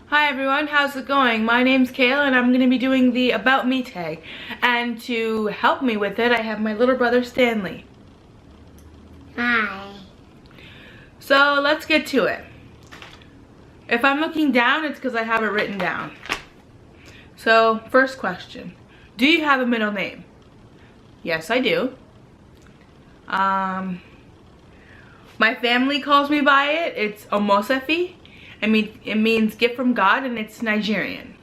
Hi everyone, how's it going? My name's Kayla and I'm going to be doing the About Me tag. And to help me with it, I have my little brother Stanley. Hi. So let's get to it. If I'm looking down, it's because I have it written down. So first question, do you have a middle name? Yes, I do. My family calls me by it. It's Omosefi. I mean, it means gift from God, and it's Nigerian.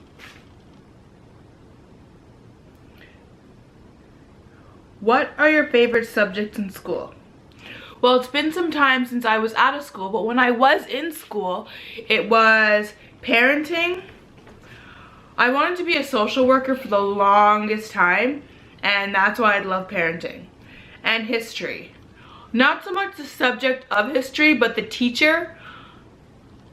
What are your favorite subjects in school? Well, it's been some time since I was out of school, but when I was in school, it was parenting. I wanted to be a social worker for the longest time, and that's why I love parenting. And history. Not so much the subject of history, but the teacher.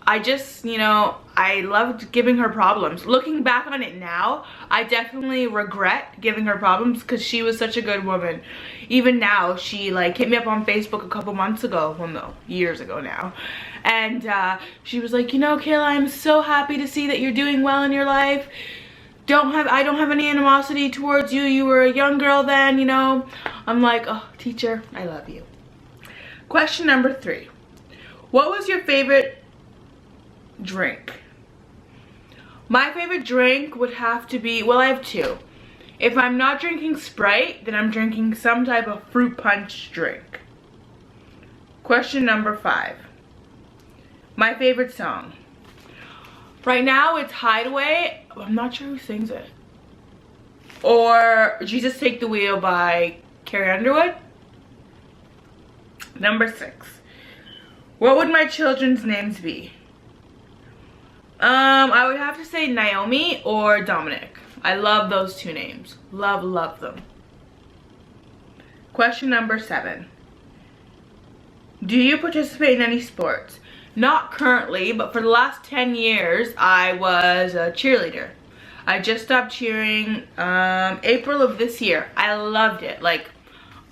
I just, I loved giving her problems. Looking back on it now, I definitely regret giving her problems because she was such a good woman. Even now, she hit me up on Facebook a couple months ago, well no, years ago now. And she was like, Kayla, I'm so happy to see that you're doing well in your life. I don't have any animosity towards you. You were a young girl then, I'm like, oh, teacher, I love you. Question number 3. What was your favorite drink? My favorite drink would have to be, well, I have 2. If I'm not drinking Sprite, then I'm drinking some type of fruit punch drink. Question number 5. My favorite song. Right now it's Hideaway. I'm not sure who sings it. Or Jesus Take the Wheel by Carrie Underwood. Number 6. What would my children's names be? I would have to say Naomi or Dominic. I love those 2 names. Love them. Question number 7. Do you participate in any sports? Not currently, but for the last 10 years, I was a cheerleader. I just stopped cheering April of this year. I loved it.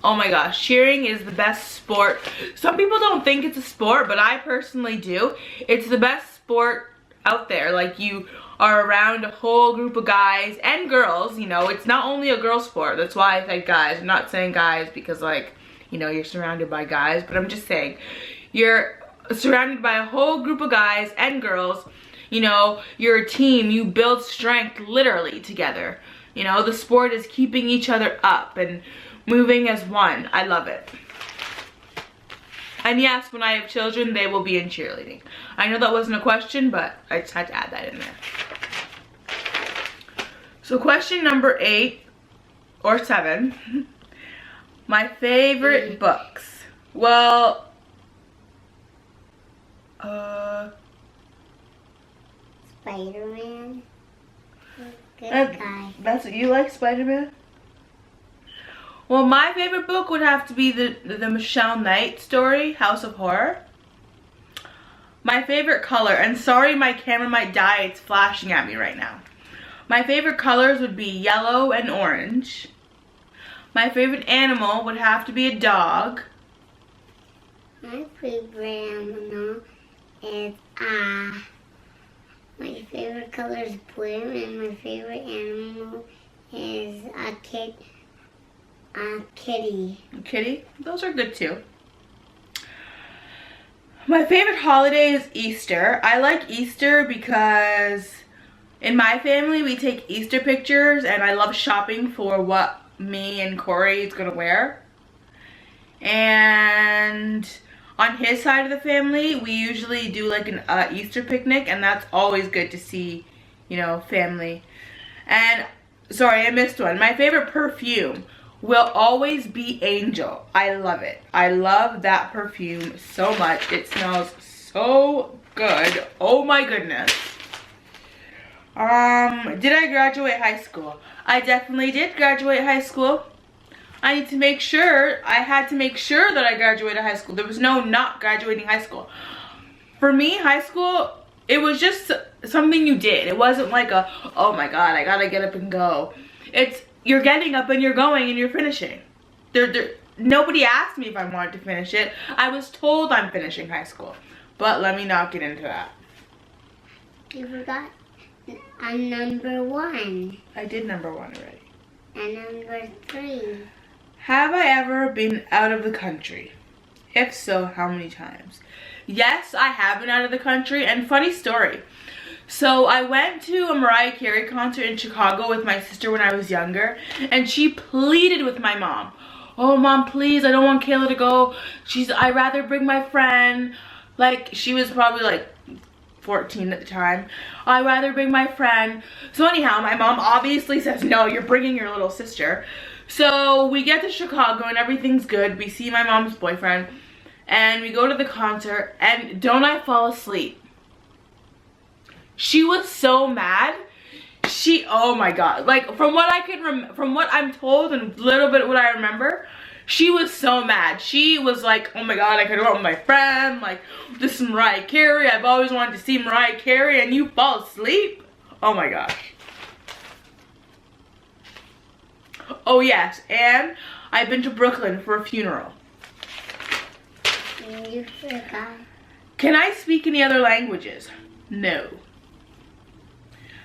Oh my gosh, cheering is the best sport. Some people don't think it's a sport, but I personally do. It's the best sport out there. You are around a whole group of guys and girls, it's not only a girl sport. That's why I say guys. I'm not saying guys because you're surrounded by guys, but I'm just saying you're surrounded by a whole group of guys and girls. You're a team. You build strength literally together. The sport is keeping each other up and moving as one. I love it. And yes, when I have children, they will be in cheerleading. I know that wasn't a question, but I just had to add that in there. So question number 8 or 7. My favorite books. Well, Spider-Man. Good guy. That's what you like, Spider-Man? Well, my favorite book would have to be the Michelle Knight story, House of Horror. My favorite color, and sorry my camera might die, it's flashing at me right now. My favorite colors would be yellow and orange. My favorite animal would have to be a dog. My favorite animal is my favorite color is blue, and my favorite animal is a kitty. Kitty? Those are good too. My favorite holiday is Easter. I like Easter because in my family we take Easter pictures, and I love shopping for what me and Corey is gonna wear. And on his side of the family, we usually do an Easter picnic, and that's always good to see, family. And sorry, I missed one. My favorite perfume will always be Angel. I love it. I love that perfume so much. It smells so good. Oh my goodness. Did I graduate high school? I definitely did graduate high school. I had to make sure that I graduated high school. There was no not graduating high school. For me, high school, it was just something you did. It wasn't oh my God, I gotta get up and go. You're getting up and you're going and you're finishing. Nobody asked me if I wanted to finish it. I was told I'm finishing high school. But let me not get into that. You forgot number 1. I did number 1 already. And number 3. Have I ever been out of the country? If so, how many times? Yes, I have been out of the country, and funny story. So I went to a Mariah Carey concert in Chicago with my sister when I was younger, and she pleaded with my mom. Oh, Mom, please, I don't want Kayla to go. I'd rather bring my friend. Like, she was probably like 14 at the time. I'd rather bring my friend. So anyhow, my mom obviously says, no, you're bringing your little sister. So we get to Chicago and everything's good. We see my mom's boyfriend and we go to the concert, and don't I fall asleep? She was so mad. Oh my God, like from what I can from what I'm told and a little bit what I remember, she was so mad. She was like, oh my God, I could go with my friend, like this is Mariah Carey, I've always wanted to see Mariah Carey and you fall asleep? Oh my gosh. Oh yes, and I've been to Brooklyn for a funeral. You forgot. Can I speak any other languages? No.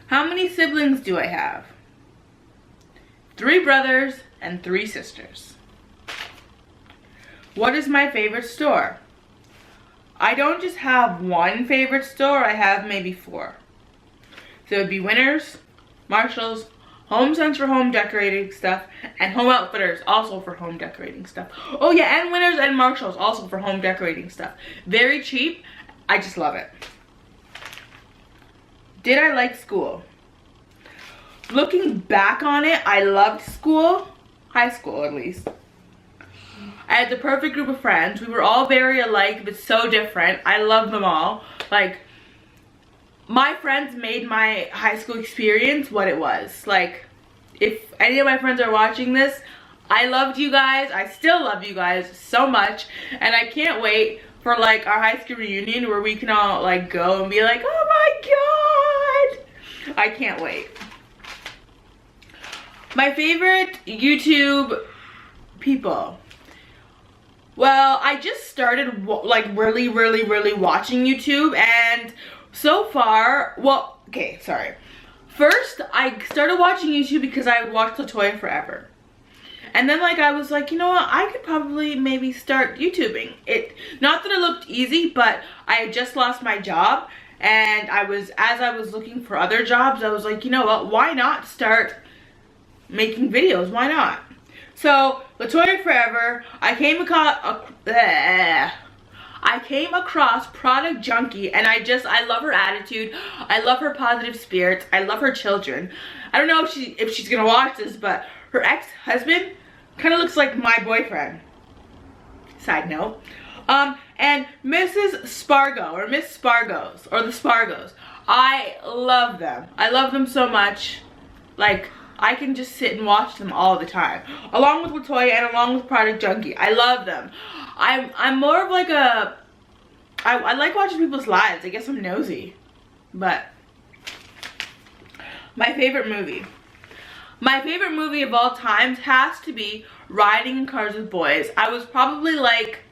How many siblings do I have? 3 brothers and 3 sisters. What is my favorite store? I don't just have one favorite store, I have maybe 4. So it would be Winners, Marshalls, Home Sense for home decorating stuff, and Home Outfitters also for home decorating stuff. Oh yeah, and Winners and Marshalls also for home decorating stuff. Very cheap, I just love it. Did I like school? Looking back on it, I loved school. High school, at least. I had the perfect group of friends. We were all very alike, but so different. I loved them all. Like, my friends made my high school experience what it was. Like, if any of my friends are watching this, I loved you guys. I still love you guys so much. And I can't wait for, like, our high school reunion where we can all, like, go and be like, oh my God. I can't wait. My favorite YouTube people. Well, I just started like really watching YouTube, and so far, well, okay, sorry. First, I started watching YouTube because I watched LaToya forever. And then like I was like, you know what, I could probably maybe start YouTubing. Not that it looked easy, but I had just lost my job, and as I was looking for other jobs, I was like, you know what, why not start making videos? Why not? So LaToya forever, I came across Product Junkie, and I love her attitude. I love her positive spirits. I love her children. I don't know if she's gonna watch this, but her ex-husband kind of looks like my boyfriend. Side note. And Mrs. Spargo, or Miss Spargos, or the Spargos. I love them. I love them so much. Like, I can just sit and watch them all the time. Along with LaToya and along with Product Junkie. I love them. I'm more of like I like watching people's lives. I guess I'm nosy. But my favorite movie. My favorite movie of all times has to be Riding in Cars with Boys. I was probably like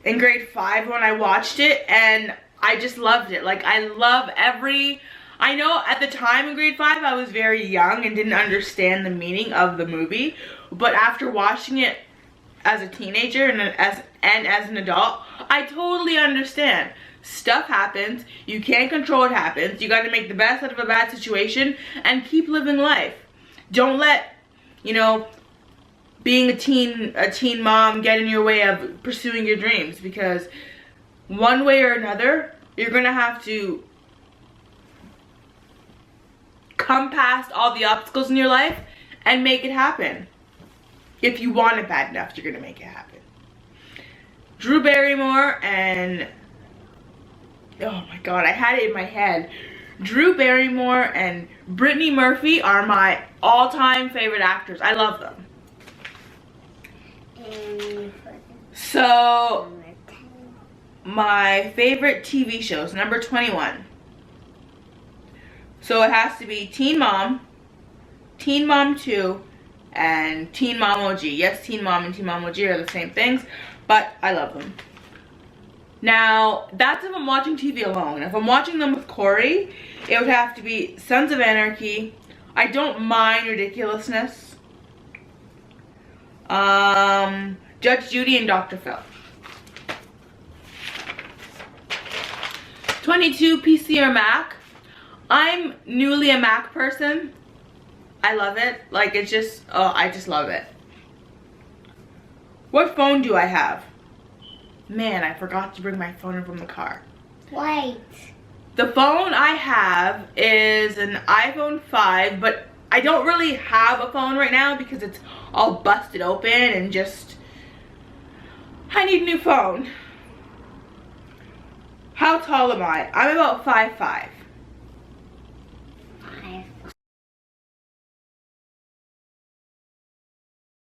in grade 5 when I watched it, and I just loved it. Like, I know at the time in grade 5 I was very young and didn't understand the meaning of the movie, but after watching it as a teenager and as an adult, I totally understand. Stuff happens, you can't control what happens, you gotta make the best out of a bad situation and keep living life. Don't let, you know, being a teen mom get in your way of pursuing your dreams, because one way or another, you're gonna have to come past all the obstacles in your life and make it happen. If you want it bad enough, you're gonna make it happen. Drew Barrymore and, oh my God, I had it in my head. Drew Barrymore and Brittany Murphy are my all-time favorite actors. I love them. So, my favorite TV shows, number 21. So it has to be Teen Mom, Teen Mom 2, and Teen Mom OG. Yes, Teen Mom and Teen Mom OG are the same things, but I love them. Now, that's if I'm watching TV alone. If I'm watching them with Corey, it would have to be Sons of Anarchy. I don't mind ridiculousness. Judge Judy and Dr. Phil. 22, PC or Mac. I'm newly a Mac person. I love it. Like, it's just, oh, I just love it. What phone do I have? Man, I forgot to bring my phone in from the car. White. The phone I have is an iPhone 5, but I don't really have a phone right now because it's all busted open and just, I need a new phone. How tall am I? I'm about 5'5".